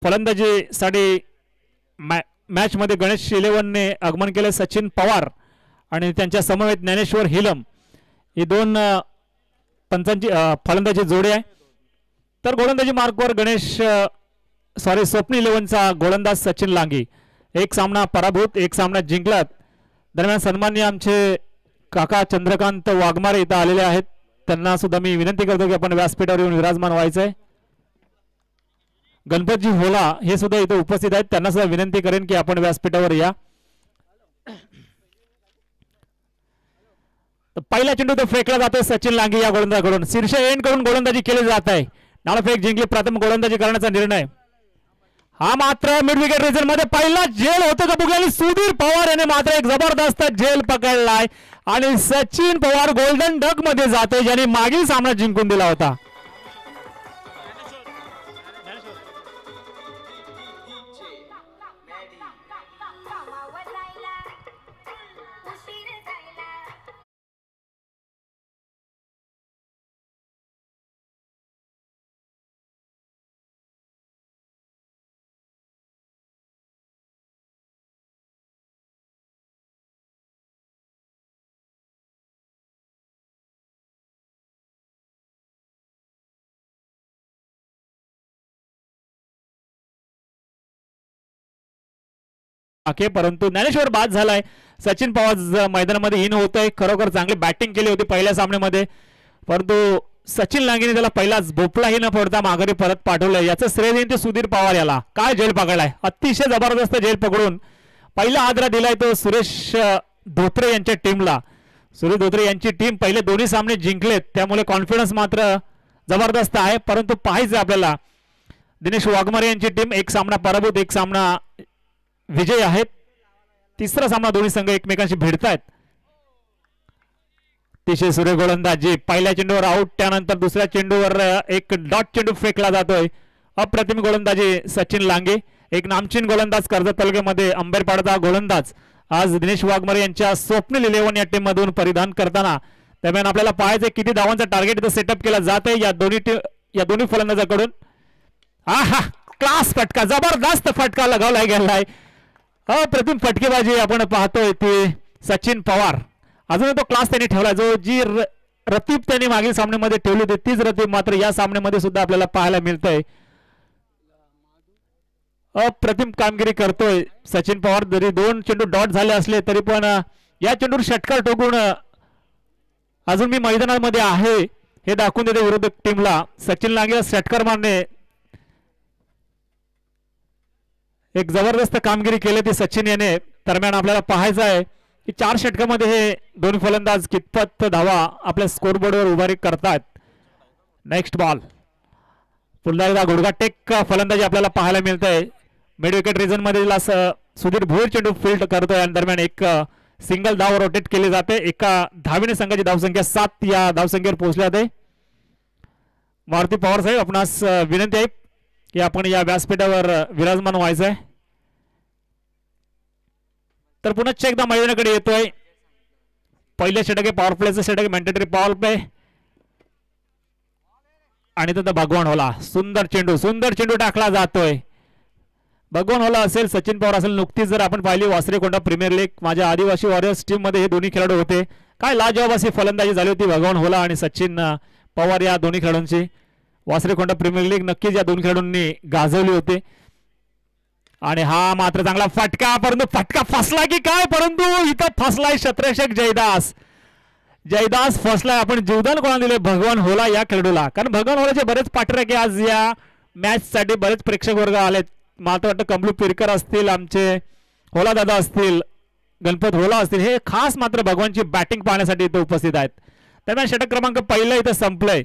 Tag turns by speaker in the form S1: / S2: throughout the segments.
S1: फलंदाजीसाठी मॅच मध्ये गणेश 11ने आगमन केले सचिन पवार आणि त्यांच्या समवेत ज्ञानेश्वर हिलम ही दोन पंचांची फलंदाजी जोडी आहे. तर गोलंदाजी मार्कवर स्वप्न 11चा गोलंदाज सचिन लांगी. एक सामना पराभूत, एक सामना जिंकलात. दरम्यान सन्माननीय आमचे काका चंद्रकांत वाघमारे इथं आलेले आहेत. त्यांना सुद्धा मी विनंती करतो की आपण व्यासपीठावर येऊन विराजमान व्हायचंय. गणपतजी होला हे सुद्धा इथे उपस्थित आहेत. त्यांना सुद्धा विनंती करेन की आपण व्यासपीठावर या. पहिला चेंडू तो फेकला जातो सचिन लांगी या गोलंदाजाकडून. शीर्ष एंड करून गोलंदाजी केली जात आहे. नाणेफेक जिंकली, प्रथम गोलंदाजी करण्याचा निर्णय. हा मात्र मिड विकेट रिजन मध्ये पहिला झेल होतो का बघूया. सुधीर पवार याने मात्र एक जबरदस्त झेल पकडलाय आणि सचिन पवार गोल्डन डक मध्ये जाते, ज्याने मागील सामना जिंकून दिला होता. परंतु ज्ञानेश्वर बाद झालाय. सचिन पवार मैदानामध्ये इन होतोय. खरोखर चांगली बॅटिंग केली होती पहिल्या सामन्यामध्ये, परंतु सचिन लांगीने त्याला पहिलाच भोपलाही न पडता माघारी परत पाठवलंय. याचं श्रेय देईन ते सुधीर पवार याला. काय झेल पकडलाय, अतिशय जबरदस्त झेल पकडून पहिला आदरा दिलाय तो सुरेश धोत्रे यांच्या टीमला. सुरेश धोत्रे यांची टीम पहिले दोन्ही सामने जिंकलेत, त्यामुळे कॉन्फिडन्स मात्र जबरदस्त आहे. परंतु पाहायचं आपल्याला दिनेश वाघमारे यांची टीम एक सामना पराभूत, एक सामना विजय आहेत. तिसरा सामना दोन्ही संघ एकमेकांशी भिडतायत. अतिशय सुरेख गोलंदाजी. पहिल्या चेंडूवर आउट, त्यानंतर दुसऱ्या चेंडूवर एक डॉट चेंडू फेकला जातोय. अप्रतिम गोलंदाजी सचिन लांगे. एक नामचीन गोलंदाज कर्जत तालुक्यामध्ये अंबेरपाडाचा गोलंदाज आज दिनेश वाघमारे यांच्या स्वप्न 11 या टीम मधून परिधान करताना. दरम्यान आपल्याला पाहायचं किती धावांचा टार्गेट इथं सेटअप केला जात आहे या दोन्ही फलंदाजाकडून. आहा, क्लास फटका, जबरदस्त फटका लगावला गेलाय. अप्रतिम फटकेबाजी आपण पाहतोय ती सचिन पवार. अजून तो क्लास त्यांनी ठेवला, जो जी रतीब त्यांनी मागील सामन्यामध्ये ठेवली होती तीच रतीब मात्र या सामन्यामध्ये सुद्धा आपल्याला पाहायला मिळतंय. अप्रतिम कामगिरी करतोय सचिन पवार. जरी दोन चेंडू डॉट झाले असले तरी पण या चेंडूवर षटकार ठोकून अजून मी मैदानामध्ये आहे हे दाखवून देते विरोधक टीमला. सचिन लांगेला षटकार मारणे एक जबरदस्त कामगिरी केली ती सचिन याने. दरम्यान आपल्याला पाहायचं आहे की 4 षटकामध्ये हे दोन्ही फलंदाज कितपत धावा आपल्या स्कोरबोर्डवर उभारी करतात. Next ball. पुन्हा एकदा गुडघा टेक फलंदाजी आपल्याला पाहायला मिळतंय. मिड विकेट रिजन मध्ये सुधीर भोईर चेंडू फील्ड करतोय आणि दरम्यान एक सिंगल धाव रोटेट केली जाते. एका धावेने संघाची धावसंख्या 7 या धावसंख्येवर पोहोचली जाते. मारुती पवार साहेब, आपणास विनंती आहे की आपण या व्यासपीठावर विराजमान व्हायचं आहे. तर पुन्हा एकदा मैदानाकडे येतोय. पहिले षटक आहे पॉवर प्लेचं षटक, मॅन्डेटरी पॉवर प्ले. आणि तर भगवान होला, सुंदर चेंडू टाकला जातोय. भगवान होला असेल, सचिन पवार असेल. नुकतीच जर आपण पाहिली वासरेकोंडा प्रीमियर लीग माझ्या आदिवासी वॉरियर्स टीम मध्ये हे दोन्ही खेळाडू होते. काय लाजवाब अशी फलंदाजी झाली होती भगवान होला आणि सचिन पवार या दोन्ही खेळाडूंची. वासरेकोंडा प्रीमियर लीग नक्कीच या दोन खेळाडूंनी गाजवली होती. आणि हा मात्र चांगला फटका, परंतु फटका फसला की काय, परंतु इथं फसलाय क्षेत्ररक्षक जयदास फसलाय. आपण जीवदान कोणाला दिले, भगवान होला या खेळाडूला. कारण भगवान होलाचे बरेच पाठराखे आज या मॅच साठी बरेच प्रेक्षक वर्ग आलेत. मला वाटतं कमलू पिरकर असतील, आमचे होला दादा असतील, गणपत होला असतील, हे खास मात्र भगवानची बॅटिंग पाहण्यासाठी इथे उपस्थित आहेत. दरम्यान षटक क्रमांक पहिला इथं संपलंय.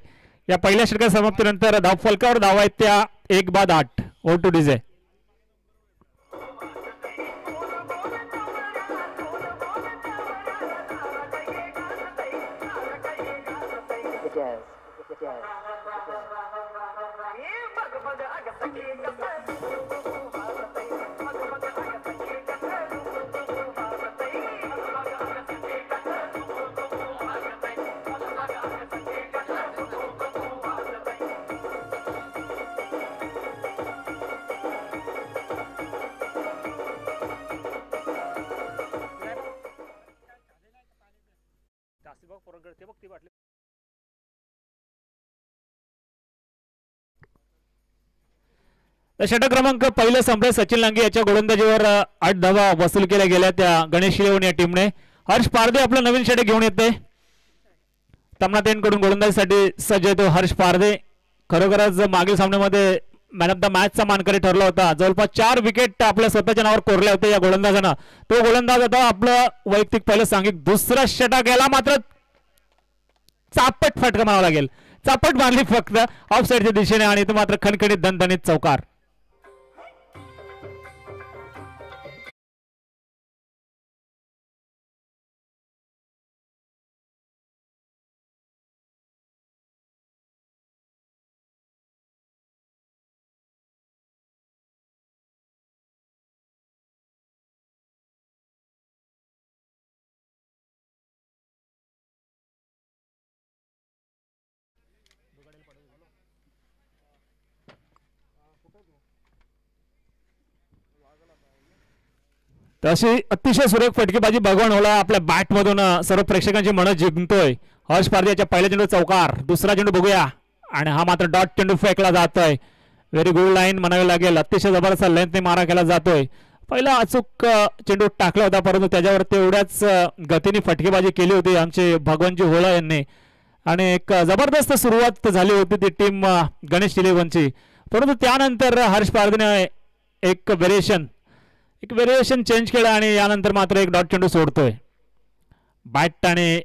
S1: या पहिल्या षटका समाप्तीनंतर धाव फलकावर धावा आहेत त्या 1 बाद 8. ओ टू डीजे. तर षटक क्रमांक पहिलं संपले. सचिन लांगे याच्या गोलंदाजीवर 8 धावा वसूल केल्या गेल्या त्या गणेश शिलेवन या टीमने. हर्ष पारदे आपलं नवीन षटक घेऊन येते. तमनातेंकडून गोलंदाजीसाठी सज्ज येतो हर्ष पारदे. खरोखरच मागील सामन्यामध्ये मॅन ऑफ द मॅचचा मानकरी ठरला होता. जवळपास 4 विकेट आपल्या स्वतःच्या नावावर कोरले होते या गोलंदाजानं. तो गोलंदाज आता आपलं वैयक्तिक पहिलं सांघिक दुसरा षटक गेला, मात्र चापट फटका मारावा लागेल. चापट मारली फक्त ऑफ साईडच्या दिशेने आणि तो मात्र खणखणीत दणदणीत चौकार. तशी अतिशय सुरेख फटकेबाजी भगवान होला आपल्या बॅट मधून सर्व प्रेक्षकांची मन जिंकतोय. हर्ष पारदे याच्या पहिल्या चेंडू चौकार. दुसरा चेंडू बघूया आणि हा मात्र डॉट चेंडू फेकला जातोय. व्हेरी गुड लाईन म्हणावी लागेल. अतिशय जबरदस्त लेंथने मारा केला जातोय. पहिला अचूक चेंडू टाकला होता, परंतु त्याच्यावर तेवढ्याच गतीने फटकेबाजी केली होती आमचे भगवानजी होला यांनी आणि एक जबरदस्त सुरुवात झाली होती ती टीम गणेश इलेव्हनची. परंतु त्यानंतर हर्ष पारदेने एक व्हेरिएशन चेंज केला आणि यानंतर मात्र एक डॉट चेंडू सोडतोय. बॅट आणि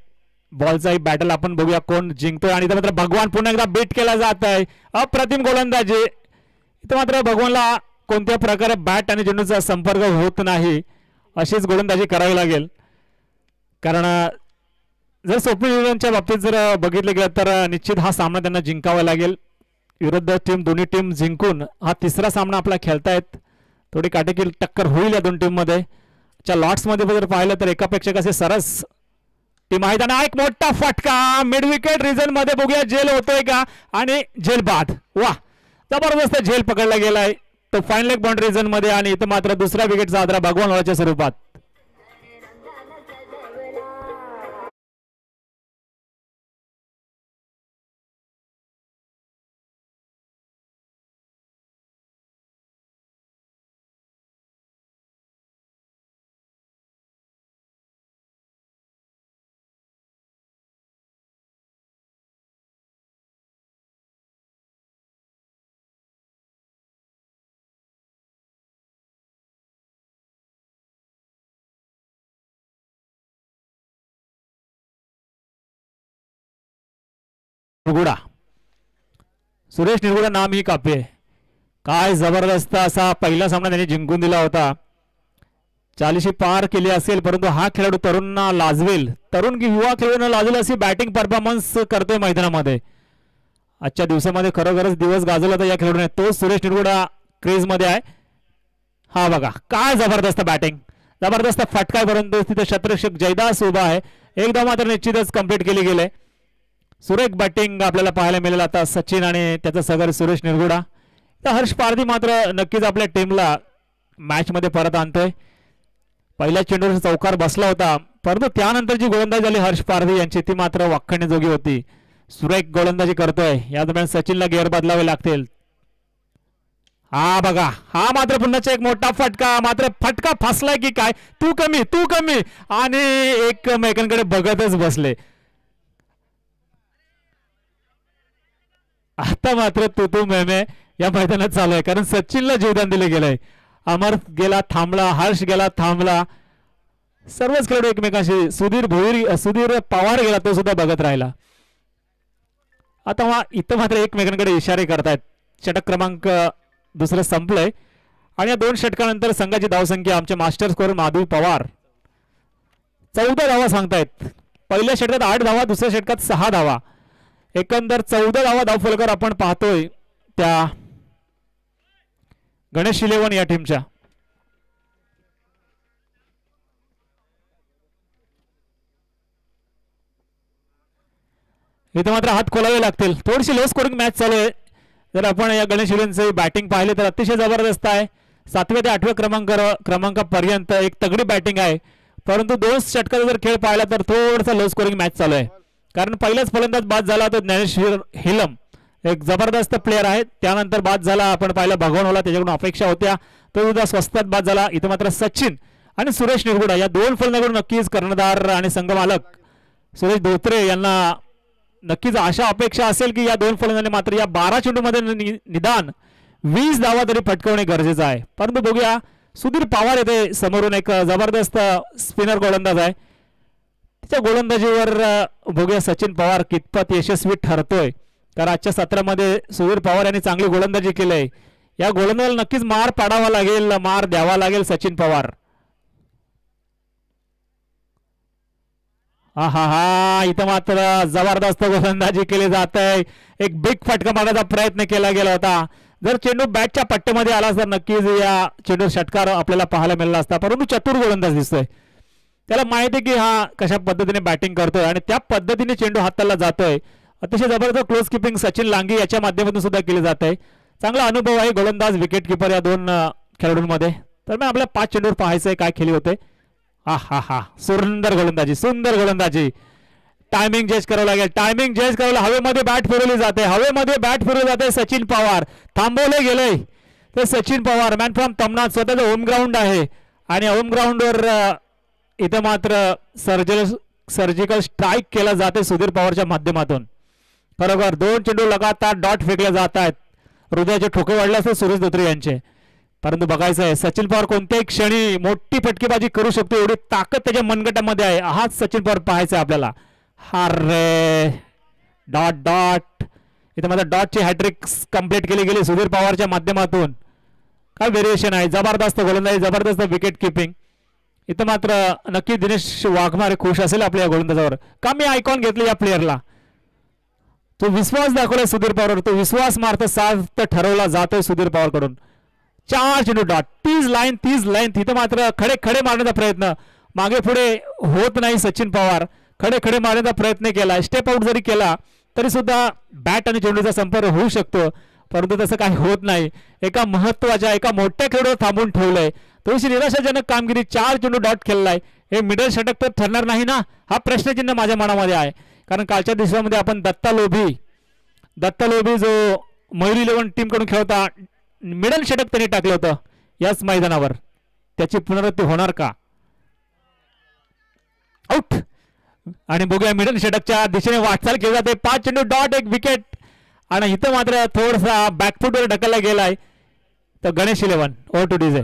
S1: बॉलचा बॅटल आपण बघूया कोण जिंकतोय. आणि इथं मात्र भगवान पुन्हा एकदा बीट केला जात आहे. अप्रतिम गोलंदाजी. इथं मात्र भगवानला कोणत्या प्रकारे बॅट आणि चेंडूचा संपर्क होत नाही अशीच गोलंदाजी करावी लागेल. कारण जर स्वप्नील इलेव्हनच्या बाबतीत जर बघितलं गेलं तर निश्चित हा सामना त्यांना जिंकावा लागेल. विरुद्ध टीम दोन्ही टीम जिंकून हा तिसरा सामना आपला खेळतायत. थोडी काटेकी टक्कर होईल या दोन टीम मध्ये. लॉट्स मध्ये जर पाहिलं तर एकापेक्षा कसे सरस टीम आहेत. आणि एक मोठा फटका मिड विकेट रिजन मध्ये बघूया झेल होतोय का आणि झेल बाद. वा जबरदस्त झेल पकडला गेलाय तो फाईन लेग बाउंड्री रिजन मध्ये आणि इथं मात्र दुसरा विकेटचा आदरा भगवान होळाच्या स्वरूपात. निरगुडा सुरेश निरगुडा नाम ही कापे. काय जबरदस्त असा पहिला सामना त्यांनी जिंकून दिला होता. 40 पार केली असेल, परंतु हा खेळाडू तरुणांना लाजवेल, तरुण युवा खेळाडूंना लाजवेल अशी बॅटिंग परफॉर्मन्स करतोय मैदानामध्ये. आजच्या दिवसामध्ये खरोखरच दिवस गाजवला तर या खेळाडूने. तो सुरेश निरगुडा क्रेज मध्ये आहे. हा बघा काय जबरदस्त बॅटिंग, जबरदस्त फटका, परंतु तिथे शतरक्षक जयदास उभा आहे. एकदा मात्र निश्चितच कंप्लीट केली गेले. सुरेख बॅटिंग आपल्याला पाहायला मिळेल आता सचिन आणि त्याचा सहकारी सुरेश निरगुडा. तर हर्ष पारधी मात्र नक्कीच आपल्या टीमला मॅच मध्ये परत आणतोय. पहिल्या चेंडूवर चौकार बसला होता, परंतु त्यानंतर जी गोलंदाजी झाली हर्ष पारधी यांची ती मात्र वाखाणण्याजोगी होती. सुरेख गोलंदाजी करतोय. या दरम्यान सचिनला गेअर बदलावे लागतील. हा बघा हा मात्र पुन्हा एक मोठा फटका, मात्र फटका फसलाय की काय, तू कमी आणि एकमेकांकडे बघतच बसले. आता मात्र तू मेमे या मैदानात चालू आहे, कारण सचिनला जीवदान दिले गेलंय. अमर गेला थांबला, हर्ष गेला थांबला, सर्वच खेळाडू एकमेकांशी. सुधीर पवार गेला, तो सुद्धा बघत राहिला. आता इथं मात्र एकमेकांकडे इशारे करतायत. षटक क्रमांक दुसरं संपलंय आणि या 2 षटकानंतर संघाची धावसंख्या आमचे मास्टर स्कोर माधवी पवार 14 धावा सांगतायत. पहिल्या षटकात 8 धावा, दुसऱ्या षटकात 6 धावा, एकंदर 14 धावा धावफलकर आपण पाहतोय त्या गणेश इलेव्हन या टीमच्या. इथे मात्र हात खोलावे लागतील. थोडीशी लो स्कोरिंग मॅच चालू आहे. जर आपण या गणेश इलेव्हनचे बॅटिंग पाहिले तर अतिशय जबरदस्त आहे. 7व्या ते 8व्या क्रमांकापर्यंत एक तगडी बॅटिंग आहे, परंतु 2 षटकाचा जर खेळ पाहिला तर थोडासा लो स्कोरिंग मॅच चालू आहे. कारण पहिलाच फलंदाज बाद झाला तो ज्ञानेश्वर हिलम एक जबरदस्त प्लेअर आहे. त्यानंतर बाद झाला आपण पाहिलं भगवानवाला, त्याच्याकडून अपेक्षा होत्या तो सुद्धा स्वस्तात बाद झाला. इथं मात्र सचिन आणि सुरेश निरगुडा या दोन फलंदाजांकडून नक्कीच कर्णधार आणि संघमालक सुरेश धोत्रे यांना नक्कीच अशा अपेक्षा असेल की या दोन फलंदाजांनी मात्र या 12 चेंडूमध्ये निदान 20 धावा तरी फटकवणे गरजेचं आहे. परंतु बघूया सुधीर पवार येथे समोरून एक जबरदस्त स्पिनर गोलंदाज आहे. त्याच्या गोलंदाजीवर बघूया सचिन पवार कितपत यशस्वी ठरतोय. कारण आजच्या सत्रामध्ये सुधीर पवार यांनी चांगली गोलंदाजी केली. या गोलंदाजाला नक्कीच मार पाडावा लागेल, मार द्यावा लागेल सचिन पवार. हा हा हा इथं मात्र जबरदस्त गोलंदाजी केली जात आहे. एक बिग फटका मारण्याचा प्रयत्न केला गेला होता. जर चेंडू बॅटच्या पट्ट्यामध्ये आला तर नक्कीच या चेंडू षटकार आपल्याला पाहायला मिळाला असता. परंतु चतुर गोलंदाज दिसतोय. त्याला माहिती आहे की हा कशा पद्धतीने बॅटिंग करतोय आणि त्या पद्धतीने चेंडू हाताला जातोय. अतिशय जबरदस्त क्लोज किपिंग सचिन लांगे याच्या माध्यमातून सुद्धा केली जात आहे. चांगला अनुभव आहे गोलंदाज विकेट किपर या दोन खेळाडूंमध्ये. तर मग आपल्या 5 चेंडूवर पाहायचंय काय खेळी होते. हा हा हा सुंदर गोलंदाजी, सुंदर गोलंदाजी. टायमिंग जज करावं लागेल, टायमिंग जज करावं. हवेमध्ये बॅट फिरवली जाते, हवेमध्ये बॅट फिरवली जाते. सचिन पवार थांबवले गेले ते सचिन पवार मॅन फ्रॉम तमनाथ. स्वतःचं होम ग्राउंड आहे आणि होम ग्राउंडवर इथं मात्र सर्जिकल स्ट्राईक केला जाते सुधीर पवारच्या माध्यमातून. बरोबर 2 चेंडू लगातार डॉट फेकले जात आहेत. हृदयाचे ठोके वाढले असते सुरेश धोत्रे यांचे. परंतु बघायचं आहे सचिन पवार कोणत्याही क्षणी मोठी फटकेबाजी करू शकतो, एवढी ताकद त्याच्या मनगटामध्ये आहे. हाच सचिन पवार पाहायचा आहे आपल्याला. अरे डॉट डॉट इथे मात्र डॉटची हॅट्रिक कंप्लीट केली गेली सुधीर पवारच्या माध्यमातून. काय व्हेरिएशन आहे, जबरदस्त गोलंदाजी, जबरदस्त विकेट किपिंग. इथं मात्र नक्की दिनेश वाघमारे खुश असेल आपल्या गोलंदाजावर. का मी आयकॉन घेतले या प्लेअरला. तो विश्वास दाखवलाय सुधीर पवारवर, तो विश्वास मार्थ सार्थ ठरवला जातोय सुधीर पवार कडून. 4 चेंडू डॉट 30 लाईन 30 लाईन. तिथं मात्र खडे खडे मारण्याचा प्रयत्न मागे पुढे होत नाही. सचिन पवार खडे खडे मारण्याचा प्रयत्न केला, स्टेप आउट जरी केला तरी सुद्धा बॅट आणि चेंडूचा संपर्क होऊ शकतो. परंतु तसं काही होत नाही. एका महत्वाच्या एका मोठ्या खेळाडूवर थांबून ठेवलंय. थोडीशी निराशाजनक कामगिरी. 4 चेंडू डॉट खेळलाय. हे मिडल षटक तर ठरणार नाही ना, हा प्रश्नचिन्ह माझ्या मनामध्ये आहे. कारण कालच्या दिवसामध्ये आपण दत्ता लोभी जो मयुरी 11 टीम कडून खेळता मिडल षटक त्यांनी टाकलं होतं याच मैदानावर. त्याची पुनरावृत्ती होणार का. आउट. आणि बघूया मिडल षटकच्या दिशेने वाटचाल केली जाते. 5 चेंडू डॉट 1 विकेट. आणि इथं मात्र थोडासा बॅकफुटवर ढकलला गेलाय. तर गणेश 11 ओव्हर टू डीजे.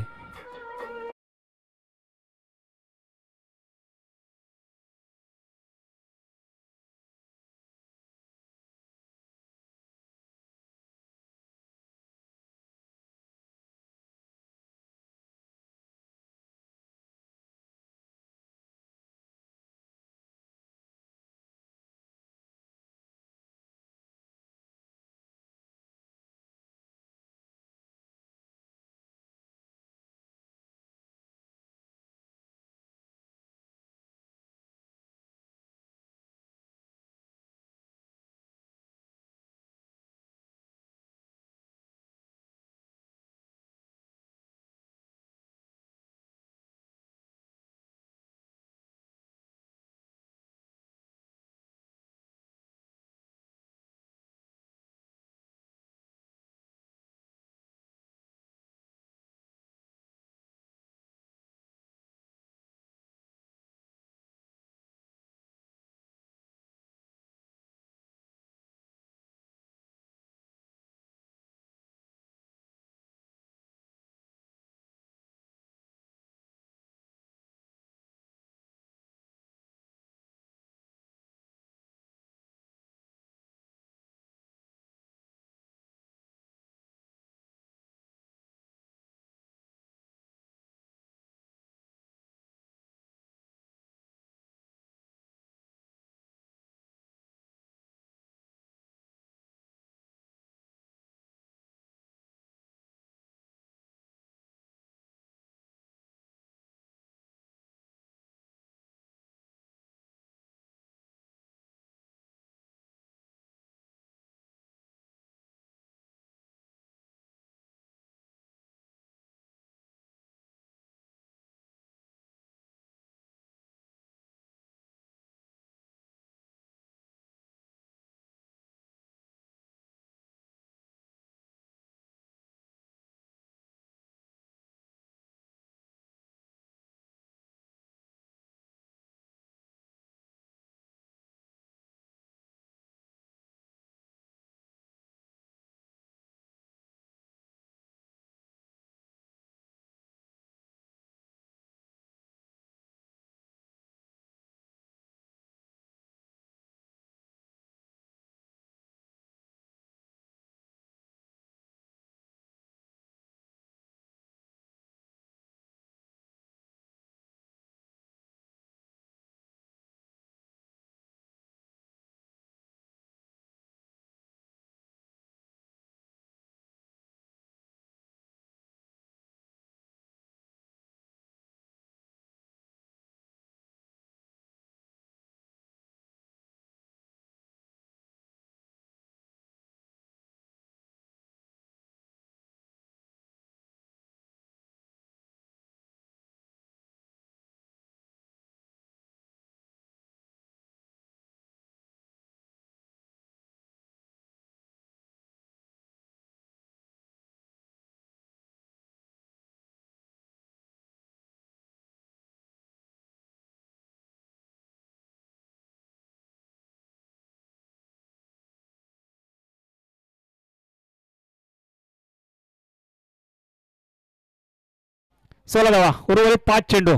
S1: 16 धावा, उर्वरित 5 चेंडू.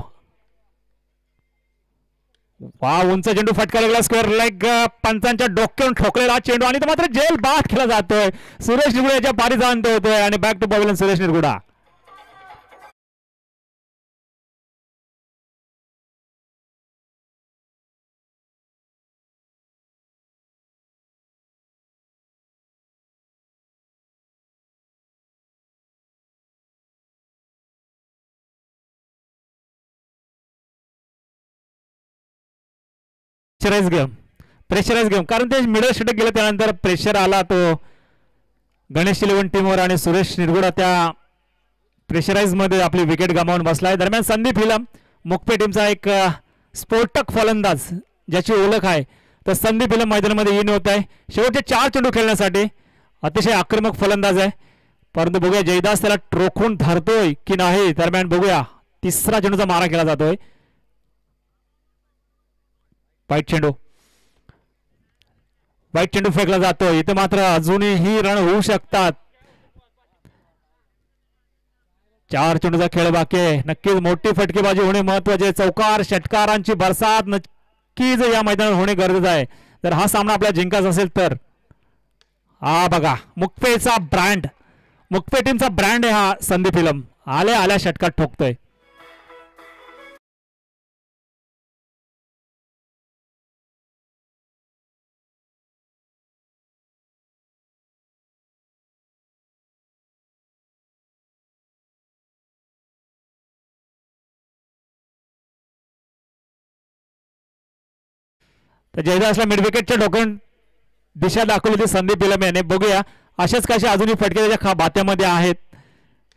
S1: वा, उंच चेंडू फटका लागला, स्क्वेअर लेग, पंचांच्या डोक्यावरून ठोकलेला चेंडू आणि तो मात्र जेल बाद केला जातोय. सुरेश निरगुडा याच्या पारी जाणत होतोय आणि back to pavilion Suresh Nirguda. Pressurize game कारण ते मिडल षटक गेलं त्यानंतर प्रेशर आला तो गणेश इलेव्हन टीमवर आणि सुरेश निरगुडा त्या प्रेशराइज मध्ये आपली विकेट गमावून बसलाय. दरम्यान संदीप हिलम मुकपे टीमचा एक स्फोटक फलंदाज ज्याची ओळख आहे तर संदीप हिलम मैदानामध्ये इन होत आहे. शेवटचे 4 चेंडू खेळण्यासाठी अतिशय आक्रमक फलंदाज आहे, परंतु बघूया जयदास त्याला ट्रोखून धरतोय की नाही. दरम्यान बघूया तिसरा चेंडूचा मारा केला जातोय. वाईट चेंडू फेकला जातोय. इथे मात्र अजूनही रन होऊ शकतात. 4 चेंडूचा खेळ बाकी आहे. नक्कीच मोठी फटकेबाजी होणे महत्वाचे. चौकार षटकारांची बरसात नक्कीच या मैदानात होणे गरजेचं आहे जर हा सामना आपल्याला जिंकायचा असेल तर. हा बघा मुकपेचा ब्रँड, मुकपे टीमचा ब्रँड आहे हा संदीप हिलम. आल्या षटकात ठोकतोय. तर जयदासला मिड विकेटच्या डोक्यात दिशा दाखवली होती संदीप हिलम याने. बघूया अशाच कशा अजूनही फटके त्याच्या बात्यामध्ये आहेत.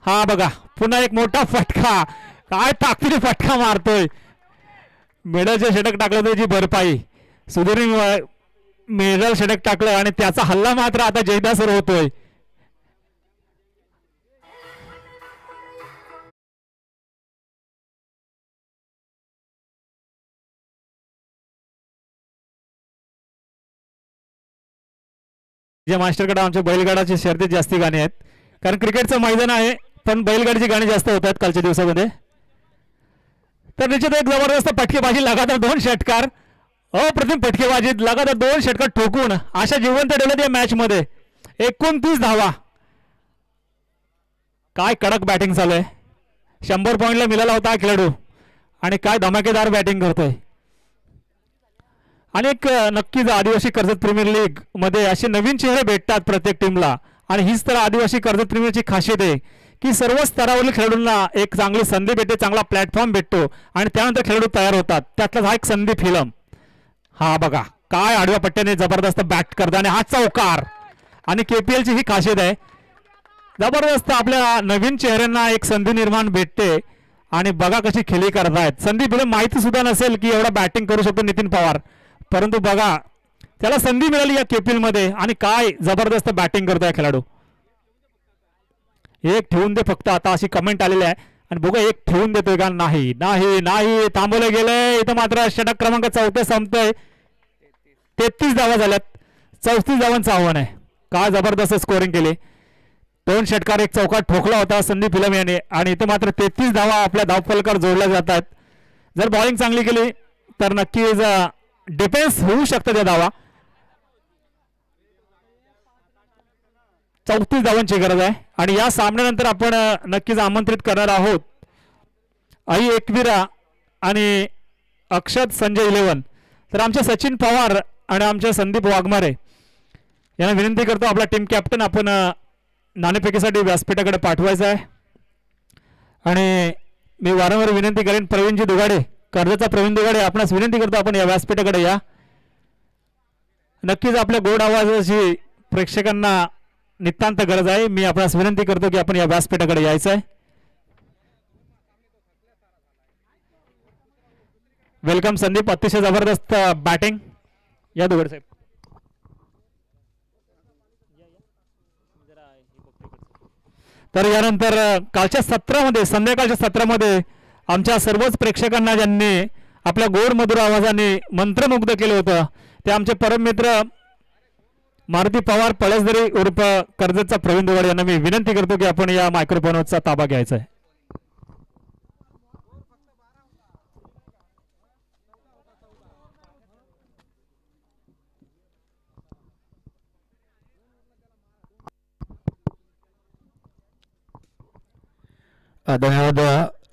S1: हा बघा पुन्हा एक मोठा फटका, काय ताकदीने फटका मारतोय. मिडलचे षटक टाकलं त्याची भरपाई, सुधीर मिडल षटक टाकलं आणि त्याचा हल्ला मात्र आता जयदासवर होतोय. मास्टरकडे आमच्या बैलगाडाची शर्यत जास्ती गाणी आहेत कारण क्रिकेटचं मैदान आहे पण बैलगाडीची गाणी जास्त होत आहेत कालच्या दिवसामध्ये. तर निश्चित एक जबरदस्त फटकेबाजी, लगातार 2 षटकार, अप्रतिम फटकेबाजीत लगातार 2 षटकार ठोकून अशा जिवंत ठेवल्यात या मॅच मध्ये. 29 धावा, काय कडक बॅटिंग चालू आहे. 100 पॉइंटला मिळाला होता हा खेळाडू आणि काय धमाकेदार बॅटिंग करतोय. आणि एक नक्कीच आदिवासी कर्जत प्रीमियर लीग मध्ये असे नवीन चेहरे भेटतात प्रत्येक टीमला आणि हीच तर आदिवासी कर्जत प्रीमियरची खासियत आहे की सर्व स्तरावरील खेळाडूंना एक चांगली संधी भेटते, चांगला प्लॅटफॉर्म भेटतो आणि त्यानंतर खेळाडू तयार होतात. त्यातलाच हा एक संदीप हिलम. हा बघा काय आडव्या पट्ट्याने जबरदस्त बॅट करतात आणि हा चौकार. आणि केपीएलची ही खासियत आहे, जबरदस्त आपल्या नवीन चेहऱ्यांना एक संधी निर्माण भेटते आणि बघा कशी खेळी करतायत. संदीप हिलम माहिती सुद्धा नसेल की एवढा बॅटिंग करू शकतो नितीन पवार, परंतु बघा त्याला संधी मिळाली या केपीएल मध्ये आणि काय जबरदस्त बॅटिंग करतोय खेळाडू. एक ठेवून दे फक्त आता अशी कमेंट आलेली आहे आणि बघा एक ठेवून देतोय का. नाही नाही नाही थांबवलं गेलंय. इथं मात्र षटक क्रमांक 4 संपतोय. 33 धावा झाल्यात, 34 धावांचं आव्हान आहे. काय जबरदस्त स्कोरिंग केली. 2 षटकार एक चौकार ठोकला होता संदीप हिलम याने आणि इथं मात्र 33 धावा आपल्या धावफलकावर जोडल्या जातात. जर बॉलिंग चांगली केली तर नक्कीच डिफेन्स होऊ शकतं त्या धावा. 34 धावांची गरज आहे आणि या सामन्यानंतर आपण नक्कीच आमंत्रित करणार आहोत आई एकविरा आणि अक्षत संजय 11. तर आमचे सचिन पवार आणि आमचे संदीप वाघमारे यांना विनंती करतो आपला टीम कॅप्टन आपण नाणेफेकीसाठी व्यासपीठाकडे पाठवायचं आहे. आणि मी वारंवार विनंती करेन प्रवीणजी दुगाडे, कर्जतचा प्रवीण दुगाडे, आपणास विनंती करतो आपण या व्यासपीठाकडे या. नक्कीच आपल्या गोड आवाजाची प्रेक्षकांना नितांत गरज आहे. मी आपणास विनंती करतो की आपण या व्यासपीठाकडे यायचं आहे. वेलकम संदीप, अतिशय जबरदस्त बॅटिंग. या दुगाडे साहेब. तर यानंतर कालच्या सत्रामध्ये, संध्याकाळच्या सत्रामध्ये आमच्या सर्वच प्रेक्षकांना ज्यांनी आपल्या गोड मधुर आवाजाने मंत्रमुग्ध केलं होतं ते आमचे परम मित्र मारुती पवार पळसदरी उर्फ कर्जतचा प्रवीण दुगाडे यांना मी विनंती करतो की आपण या मायक्रोफोनचा ताबा घ्यायचा आहे.
S2: धन्यवाद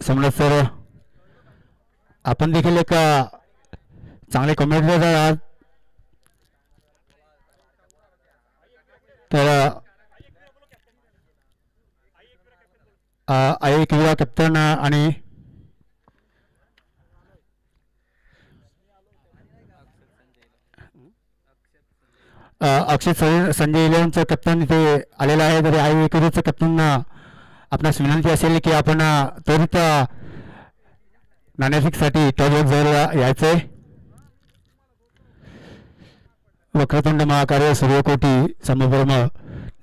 S2: सम्राट सर. आपण देखील एक चांगले कमेंटेटर आहात. तर आई किंवा कॅप्टन आणि अक्षय संजय इलेव्हनचं कॅप्टन इथे आलेला आहे. तरी आई एकविराचं कॅप्टन आपणास विनंती असेल की आपण त्वरित नाणेफेकसाठी टॉपवर जायला यायचंय. वक्रतुंड महाकार्य सूर्यकोटी समप्रभ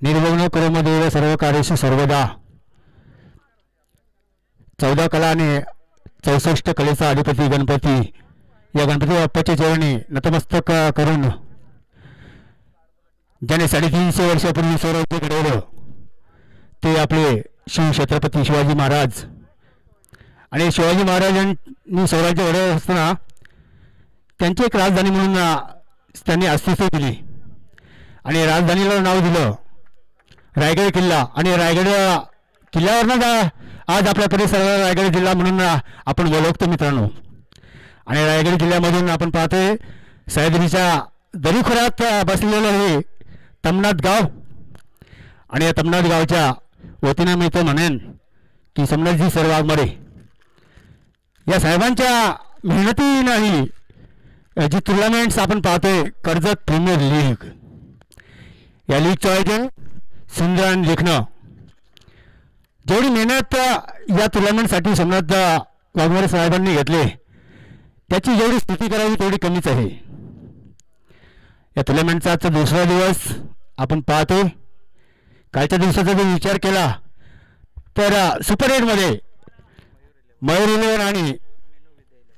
S2: निर्विघ्न कुरु देव सर्व कार्येषु सर्वदा. 14 कला आणि 64 कलेचा अधिपती गणपती, या गणपती बाप्पाच्या चरणी नतमस्तक करून ज्याने 350 वर्षापूर्वी स्वराज्य घडवलं ते आपले शिव छत्रपती शिवाजी महाराज. आणि शिवाजी महाराजांनी स्वराज्य घडवत असताना त्यांची एक राजधानी म्हणून त्यांनी अस्तित्व दिली आणि राजधानीला नाव दिलं रायगड किल्ला. आणि रायगड किल्ल्यावरनं आज आपल्या परिसराला रायगड जिल्हा म्हणून आपण ओळखतो मित्रांनो. आणि रायगड जिल्ह्यामधून आपण पाहतोय सह्याद्रीच्या दरीखोऱ्यात बसलेलं हे तमनाथ गाव. आणि या तमनाथ गावच्या वतीनं मी तर म्हणेन की सम्राटजी सर वाघमारे या साहेबांच्या मेहनतीने जी टुर्नामेंट्स आपण पाहतोय कर्जत प्रीमियर लीग, या लीगचं आयोजन सुंदर आणि लेखनं, जेवढी मेहनत या टुर्नामेंटसाठी सम्राट वाघमारे साहेबांनी घेतले त्याची जेवढी स्तुती करावी तेवढी कमीच आहे. या टुर्नामेंटचा आजचा दुसरा दिवस आपण पाहतोय. कालच्या दिवसाचा जर विचार केला तर सुपर 8मध्ये मयूर इलेव्हन आणि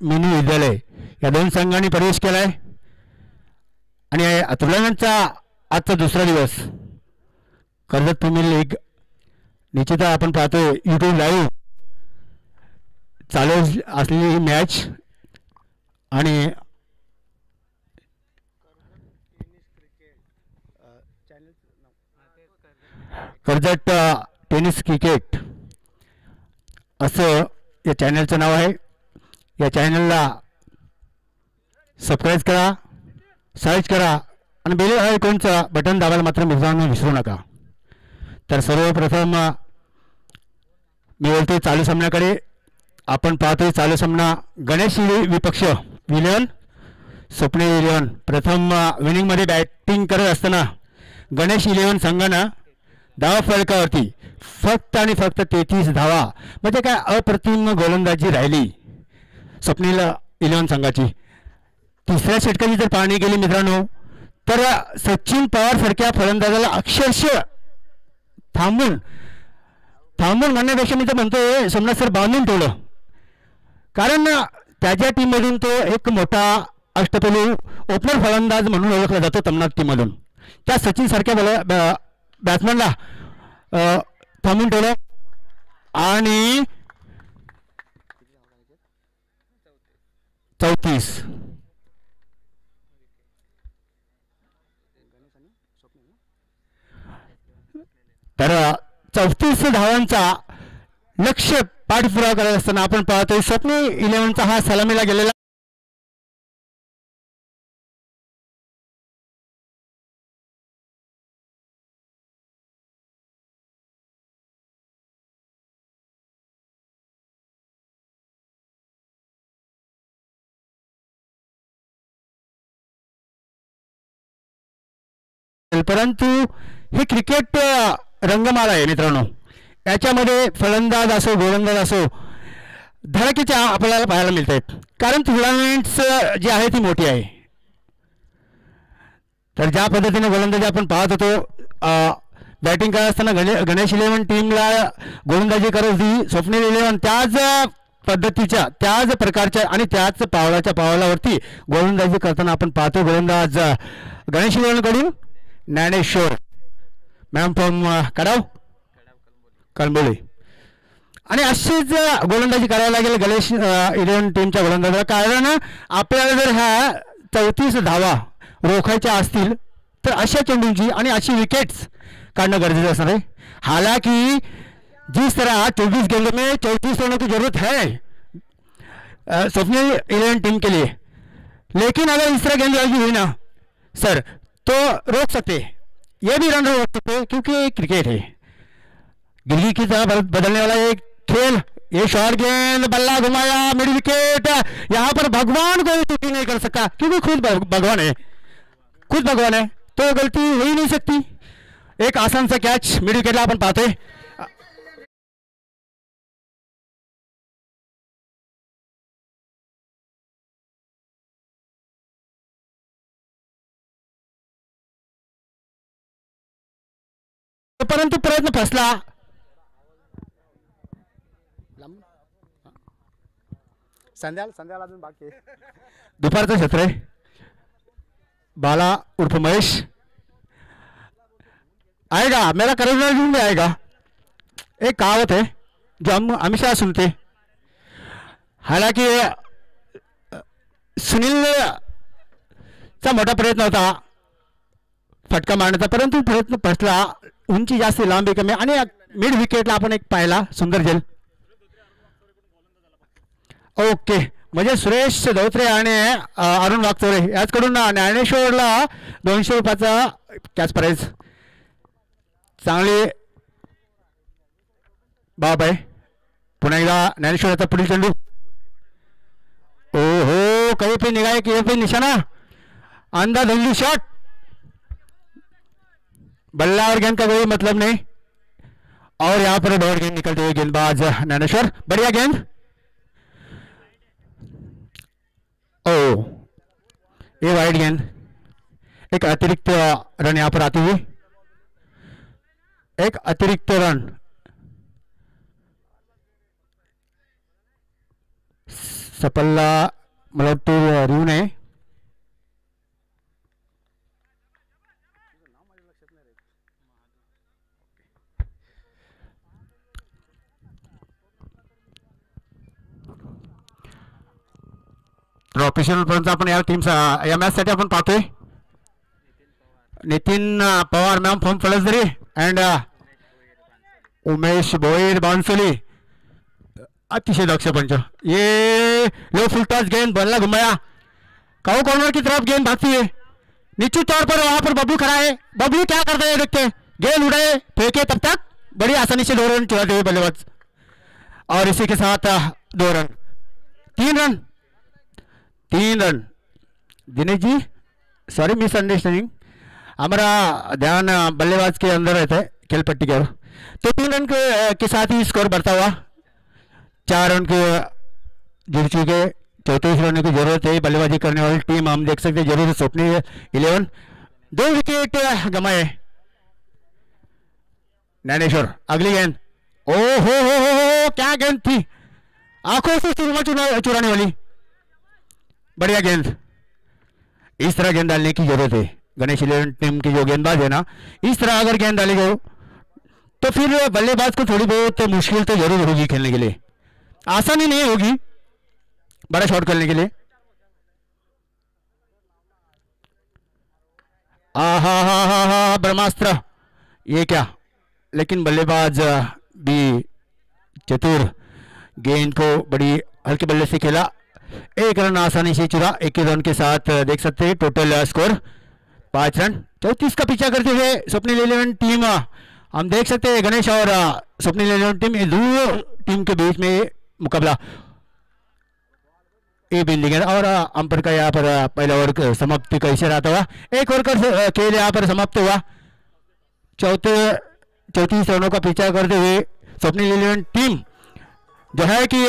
S2: मिनी विद्यालय या दोन संघांनी प्रवेश केला आहे. आणि टुर्नामेंटचा आजचा दुसरा दिवस कर्जत प्रीमियर लीग निश्चित आपण पाहतोय यूट्यूब लाईव्ह चालू असलेली मॅच. आणि कर्जत टेनिस क्रिकेट असं या चॅनलचं नाव आहे. या चॅनलला सबस्क्राईब करा, सर्च करा आणि बेल आयकॉनचा बटन दाबायला मात्र मित्रांनो विसरू नका. तर सर्वप्रथम मी बोलतोय चालू सामन्याकडे. आपण पाहतोय चालू सामना गणेश विपक्ष विलियन स्वप्ने इलेव्हन. प्रथम विनिंगमध्ये बॅटिंग करत असताना गणेश इलेव्हन संघानं धावा फलकावरती फक्त आणि फक्त 33 धावा, म्हणजे काय अप्रतिम गोलंदाजी राहिली स्वप्नील इलेव्हन संघाची. तिसऱ्या षटकाची जर पाहणी केली मित्रांनो तर सचिन पवार सारख्या फलंदाजाला अक्षरशः थांबून म्हणण्यापेक्षा मी तर म्हणतोय सम्राट सर बांधून ठेवलं. कारण त्याच्या टीममधून तो एक मोठा अष्टपैलू ओपनर फलंदाज म्हणून ओळखला जातो तमनाथ टीममधून. त्या सचिन सारख्या बॅट्समॅनला थांबून ठेवलं. आणि 34 तर 34 धावांचा लक्ष्य पाठपुरावा करत असताना आपण पाहतोय स्वप्ने इलेव्हनचा हा सलामीला गेलेला परंतु हे क्रिकेट रंगमाळा आहे मित्रांनो. याच्यामध्ये फलंदाज असो गोलंदाज असो धडकीच्या आपल्याला पाहायला मिळत आहेत. कारण टुर्नामेंट्स जी आहे ती मोठी आहे. तर ज्या पद्धतीने गोलंदाजी आपण पाहत होतो बॅटिंग करत असताना गणेश इलेव्हन टीमला गोलंदाजी करत होती स्वप्नील इलेव्हन त्याच पद्धतीच्या त्याच प्रकारच्या आणि त्याच पावलावरती गोलंदाजी करताना आपण पाहतो. गोलंदाज गणेश इलेव्हनकडून ज्ञानेश्वर मॅम फ्रॉम कडाव कळंबोली. आणि अशीच गोलंदाजी करावी लागेल गणेश इलेव्हन टीमच्या गोलंदाजाला. कारण आपल्याला जर ह्या 34 धावा रोखायच्या असतील तर अशा चेंडूंची आणि अशी विकेट्स काढणं गरजेचं असणार आहे. हालाकी जिस तरह 24 गेंदों में 34 रनों की जरूरत है स्वप्निल 11 टीम के लिए, लेकिन अगर इस तरह गेंदबाजी हुई ना सर तो रोक सकते, ये भी रन रोक सकते क्योंकि क्रिकेट है, गिरगी की तरह बदलने वाला एक खेल। ये शॉर्ट गेंद, बल्ला घुमाया, मिड विकेट। यहां पर भगवान कोई त्रुटि नहीं कर सकता क्योंकि खुद भगवान है, खुद भगवान है, तो गलती हो ही नहीं सकती। एक आसान सा कैच मिड विकेटला आपण पाहतोय। परंतु प्रयत्न फसला। संध्याला अजून बाकी आहे। दुपारचं सत्र आहे। बाला उर्फ महेश आएगा, मेरा करेक्टर में आएगा। एक कहावत है जो हम हमेशा सुनते, हालांकि सुनील चा मोठा प्रयत्न होता फटका मारण्याचा, परंतु प्रयत्न फसला। उंची जास्त, लांबी कमी आणि मिड विकेटला आपण एक पाहिला सुंदर झेल। ओके, म्हणजे सुरेश धोत्रे आणि अरुण वागचौरे याचकडून ज्ञानेश्वरला 200 रुपयाचा कॅच प्राइज। चांगली बाब आहे। पुन्हा एकदा ज्ञानेश्वरचा पुढील चेंडू। ओहो, कहीं पे निगाह की पे निशाना, अंधाधुंधी शॉट, बल्ला और गेंद का कोई मतलब नहीं। और यहां पर डॉट गेंद निकलते हुए गेंदबाज ज्ञानेश्वर, बढ़िया गेंद। ओ, ये वाइड गेंद, एक अतिरिक्त रन यहां पर आती हुई, एक अतिरिक्त रन। सपल्ला मतलब तो रिव्यू ने ऑफिशियल पर्यंत आपण या टीम या मॅच साठी आपण पाहतोय। Nitin Pawar ma'am from Phalsadari and Umesh Bhoir Bansoli, अतिशय दक्ष पंच। ये लो फुल टॉस गेंद, बल्ला घुमाया, काउ कॉर्नर की तरफ गेंद भागती है। निश्चित तौर पर वहां पर बबलू खड़ा है, बबलू क्या करता है देखते हैं। गेंद उड़ाए, फेंके, तब तक बड़ी आसानी से 2 रन चुराते हुए बल्लेबाज, और इसी के साथ 2 run, 3 run, 3 run. Dinesh ji sorry misunderstanding, हमारा ध्यान बल्लेबाज के अंदर रहता है खेल पट्टी की ओर। तो 3 रन के साथ ही स्कोर बढ़ता हुआ 4 रन के जुड़ चुके। 34 रनों की जरूरत है बल्लेबाजी करने वाली टीम, हम देख सकते हैं जरूर स्वप्निल 11। 2 विकेट गमाए ज्ञानेश्वर। अगली गेंद, ओ हो, क्या गेंद थी, आंखों से सुरमा चुराने वाली, बढ़िया गेंद। इस तरह गेंद डालने की जरूरत है। गणेश 11 टीम की जो गेंदबाज है ना, इस तरह अगर गेंद डाली गई तो फिर बल्लेबाज को थोड़ी बहुत मुश्किल तो जरूर होगी खेलने के लिए, आसानी नहीं होगी बड़ा शॉट खेलने के लिए। हा ब्रह्मास्त्र, ये क्या, लेकिन बल्लेबाज भी चतुर, गेंद को बड़ी हल्के बल्ले से खेला, 1 रन आसानी से चुरा। 21 रन के साथ देख सकते हैं टोटल स्कोर 5 रन। 34 का पीछा करते हुए स्वप्निल 11 टीम, हम देख सकते हैं गणेश और स्वप्निल 11 टीम, दो टीम के बीच में मुकाबला। ए बिंदी गेंद और अंपायर का यहाँ पर पहला ओवर समाप्ति का इशारा आता हुआ, 1 ओवर का खेल यहाँ पर समाप्त हुआ। 34 रनों का पीछा करते हुए स्वप्निल 11 टीम जो है कि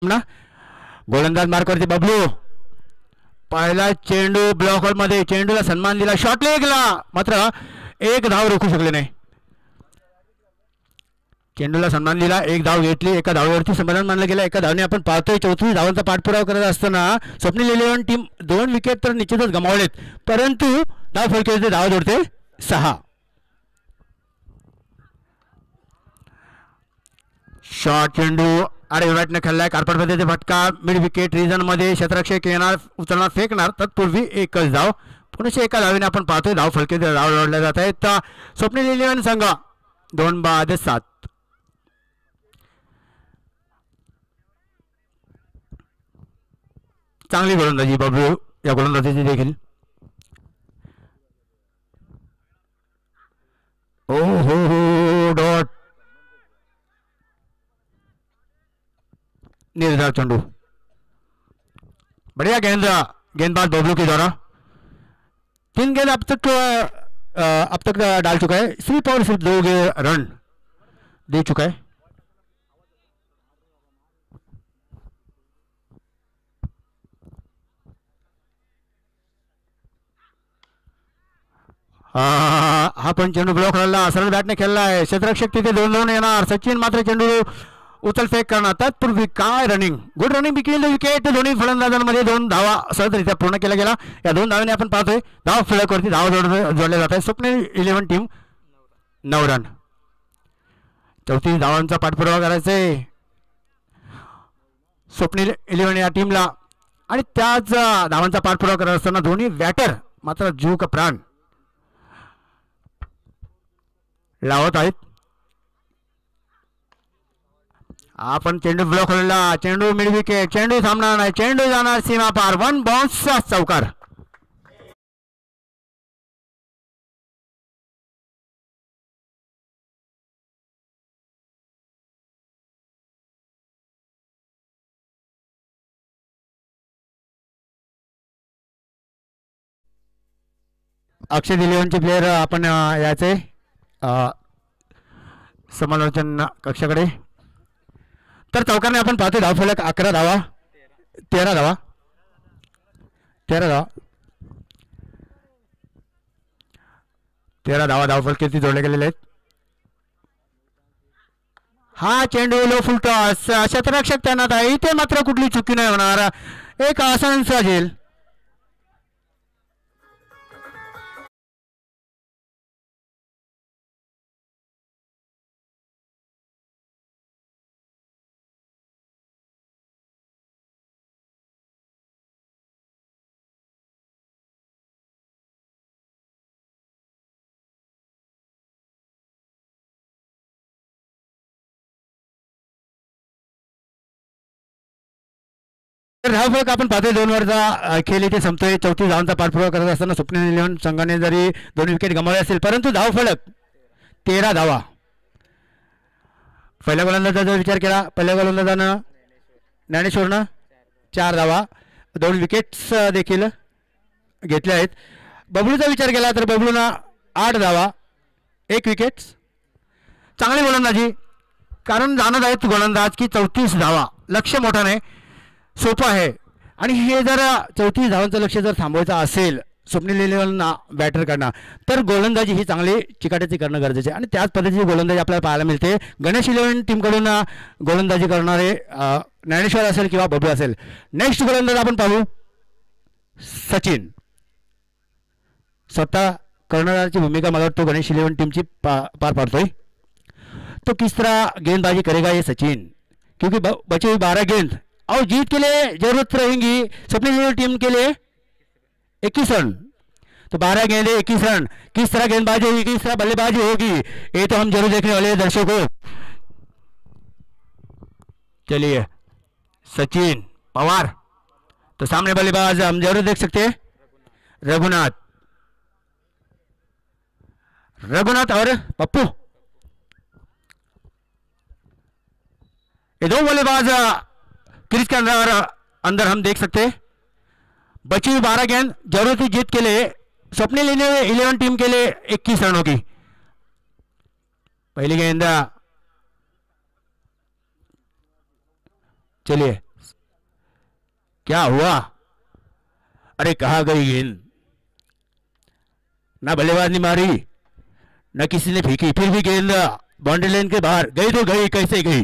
S2: ना गोलंदाज मार्कवरती बबलू. पहिला चेंडू ब्लॉक मध्ये, चेंडूला सन्मान दिला, शॉट लेगला, मात्र एक धाव रोखू शकले नाही. चेंडूला सन्मान दिला, एक धाव घेतली, एका धावेवरती समाधान मानलं गेलं. एका धावने आपण पाहतोय 34 धावांचा पाठपुरावा करत असताना स्वप्नील 11 टीम 2 विकेट तर निश्चितच गमावलेत, परंतु धाव फलकाचे धाव जोडते 6. शॉट चेंडू अरे विराटने खेळलाय, कार्पेट मध्ये फटका, मिड विकेट रिजन मध्ये, क्षेत्ररक्षक येणार, उचलणार, फेकणार, तत्पूर्वी एकच धाव. पुन्हा एका धावेने आपण पाहतोय धाव फलकाचे धाव जोडले जात आहेत. स्वप्नील 11 संघ 2-7. चांगली गोलंदाजी बबलू या गोलंदाजीची देखील. ओ हो डॉट, निर्धार चेंडू, बढ़िया गेंदबाज बबलू के द्वारा 3 गेंद अब तक डाल चुका है. सिर्फ और सिर्फ 2 रन दे चुका है. हा पण चेंडू ब्लॉक झाला, सरळ बॅटने खेळला आहे, क्षेत्ररक्षक तिथे 2-2 येणार. सचिन मात्र चेंडू उचल फेक करणार, तत्पूर्वी काय running, good running wicket wicket. दोन्ही फलंदाजांमध्ये 2 धावा सहजरित्या पूर्ण केल्या गेला. या 2 धावांनी आपण पाहतोय धाव फलकावरती धाव जोडले जात आहे. Swapnil 11 team 9 run. 34 धावांचा पाठपुरावा करायचा स्वप्नील 11 या टीमला, आणि त्याच धावांचा पाठपुरावा करत असताना दोन्ही बॅटर मात्र जीव का प्राण लावत आहेत. आपण चेंडू ब्लॉक झालेला, चेंडू मिड विकेट, चेंडू थांबणार नाही, चेंडू जाणार सीमा पार, 1 बाउन्सचा चौकार. अक्षय 11चे प्लेयर आपण याचे समालोचन कक्षाकडे. तर चौकारने आपण पाहतो धाव फलक 11 धावा, 13 धावा, 13 धावा, 13 धावा धाव फलकावरती जोडले गेलेले आहेत. हा चेंडू लो फुल टॉस, क्षेत्ररक्षक तैनात आहे, इथे मात्र कुठली चुकी नाही होणार, एक आसान साजेल. धाव फलक आपण पाहतोय 2 ओव्हरचा खेळ इथे संपतोय. 34 धावांचा पाठपुरावा करत असताना स्वप्नील 11 संघाने जरी 2 विकेट गमावले असतील, परंतु धाव फलक 13 धावा. पहिल्या गोलंदाजाचा विचार केला, पहिल्या गोलंदाजानं ज्ञानेश्वरनं 4 धावा, 2 विकेट्स देखील घेतल्या आहेत. बबलूचा विचार केला तर बबलूनं 8 धावा, 1 विकेट्स. चांगली गोलंदाजी, कारण जाणत आहेत गोलंदाज की 34 धावा लक्ष मोठं नाही, सोपं आहे, आणि हे जर 34 धावांचं लक्ष जर थांबवायचं असेल स्वप्नील 11 बॅटरकडनं, तर गोलंदाजी ही चांगली चिकाट्याची करणं गरजेचे आहे, आणि त्याच पद्धतीची गोलंदाजी आपल्याला पाहायला मिळते. गणेश 11 टीमकडून गोलंदाजी करणारे ज्ञानेश्वर असेल किंवा बबलू असेल. नेक्स्ट गोलंदाज आपण पाहू सचिन. स्वतः कर्णधाराची भूमिका मला वाटतो गणेश 11 टीमची पार पाडतोय. तो किस तरह गेंदबाजी करेगा ये सचिन, क्योंकि बचे हुए 12 गेंद और जीत के लिए जरूरत रहेंगी स्वप्नील टीम के लिए 21 रन. तो 12 गेंदे 21 रन, किस तरह गेंदबाजी होगी, किस तरह बल्लेबाजी होगी, ये तो हम जरूर देखने वाले हैं दर्शकों. चलिए सचिन पवार, तो सामने बल्लेबाज हम जरूर देख सकते हैं रघुनाथ और पप्पू. ये 2 बल्लेबाज क्रीज के अंदर हम देख सकते हैं. बची हुई 12 गेंद जरूरती जीत के लिए स्वप्नील 11 टीम के लिए 21 रनों की. पहली गेंद, चलिए क्या हुआ? अरे कहाँ गई गेंद? ना बल्लेबाज ने मारी न किसी ने फेंकी, फिर भी गेंद बाउंड्री लाइन के बाहर गई तो गई, कैसे गई?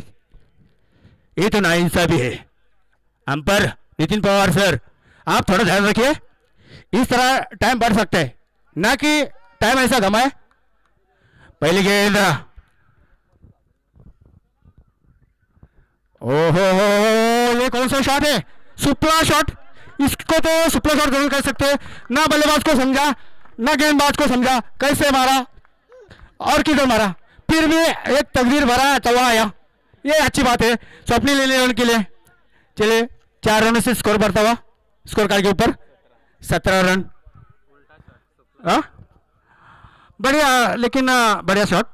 S2: ये तो नाइंसाफी है। अंपायर नितिन पवार सर, आप थोड़ा ध्यान रखिए, इस तरह टाइम बढ़ सकता है, ना कि टाइम ऐसा घमाए। पहली गेंद, ओहो ये कौन सा शॉट है? सुपला शॉट, इसको तो सुपला शॉट जरूर कह सकते हैं। ना बल्लेबाज को समझा ना गेंदबाज को समझा, कैसे मारा और किधर मारा, फिर भी एक तकदीर भरा चौका आया, ये अच्छी बात है स्वप्निल लेने के लिए। चलिए 4 रनों से स्कोर बढ़ता हुआ स्कोर कार्ड के ऊपर 17 रन। बढ़िया, लेकिन बढ़िया शॉट,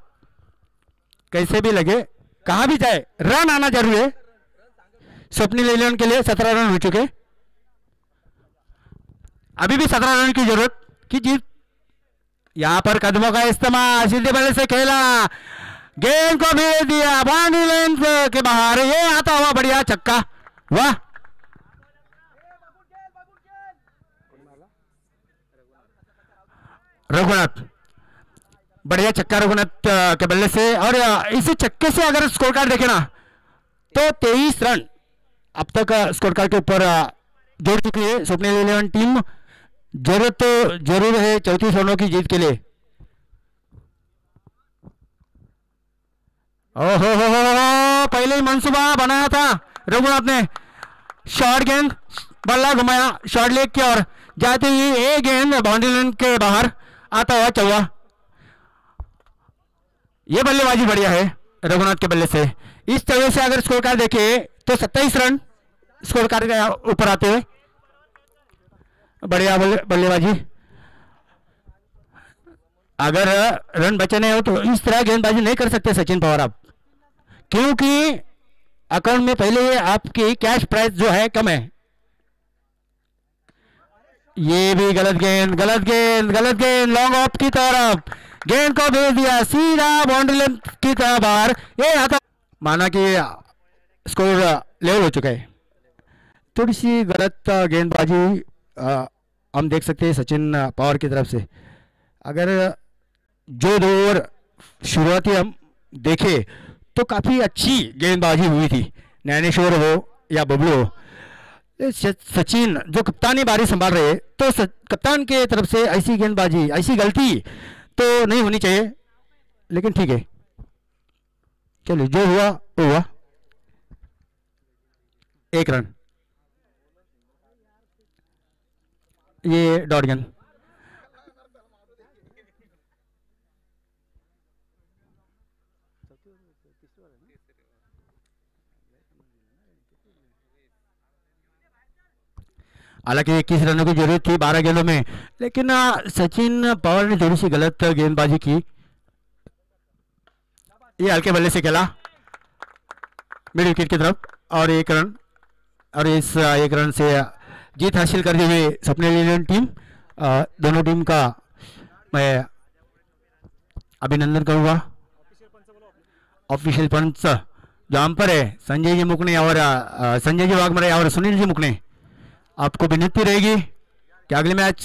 S2: कैसे भी लगे कहाँ भी जाए रन आना जरूरी है। स्वप्निल इलेवन के लिए 17 रन हो चुके, अभी भी 17 रन की जरूरत की जीत। यहां पर कदमों का इस्तेमाल, सीधे बल्ले से खेला, गेंद को भेज दिया बाउंड्री लाइन के बाहर, ये आता हुआ बढ़िया छक्का, वाह। रघुनाथ, बढ़िया छक्का रघुनाथ के बल्ले से, और इसी छक्के से अगर स्कोर कार्ड देखे ना तो 23 रन अब तक स्कोर कार्ड के ऊपर जोड़ चुकी है स्वप्निल इलेवन टीम। जरूरत तो जरूर है 34 रनों की जीत के लिए। ओहो हो, पहले ही मंसूबा बनाया था रघुनाथ ने, शॉर्ट गेंद बल्ला घुमाया शॉर्ट लेग की ओर, जाते ही एक गेंद बाउंड्री लाइन के बाहर आता हुआ चौका। ये बल्लेबाजी बढ़िया है रघुनाथ के बल्ले से। इस तरह से अगर स्कोर कार्ड देखे तो 27 रन स्कोर कार्ड के ऊपर आते हुए, बढ़िया बल्लेबाजी। अगर रन बचाने हो तो इस तरह गेंदबाजी नहीं कर सकते सचिन पवार आप, क्योंकि अकाउंट में पहले आपकी कैश प्राइस जो है कम है। ये भी गलत गेंद, गलत गेंद, गलत गेंद, लॉन्ग ऑफ की तरफ गेंद को भेज दिया सीधा बाउंड्री लाइन की तरफ बाहर, ये आता माना कि स्कोर लेवल हो चुका है। थोड़ी सी गलत गेंदबाजी हम देख सकते हैं सचिन पवार की तरफ से। अगर जो 2 ओवर शुरुआती हम देखे तो काफ़ी अच्छी गेंदबाजी हुई थी, ज्ञानेश्वर हो या बबलू हो। सचिन जो कप्तानी बारी संभाल रहे तो कप्तान के तरफ से ऐसी गेंदबाजी, ऐसी गलती तो नहीं होनी चाहिए, लेकिन ठीक है चलिए जो हुआ वो हुआ। 1 रन, ये डॉट गेंद। हालांकि 21 रनों की जरूरत थी 12 गेंदों में, लेकिन सचिन पवार ने थोड़ी सी गलत गेंदबाजी की। ये हल्के बल्ले से खेला मिड विकेट की तरफ और 1 रन, और इस 1 रन से जीत हासिल करते हुए स्वप्निल इलेवन टीम। दोनों टीम का मैं अभिनंदन करूंगा। ऑफिशियल पंच जो अंपायर है संजय जी मुकने और संजय जी वाघमरे और सुनील जी मुकने, आपको विनती रहेगी कि अगले मैच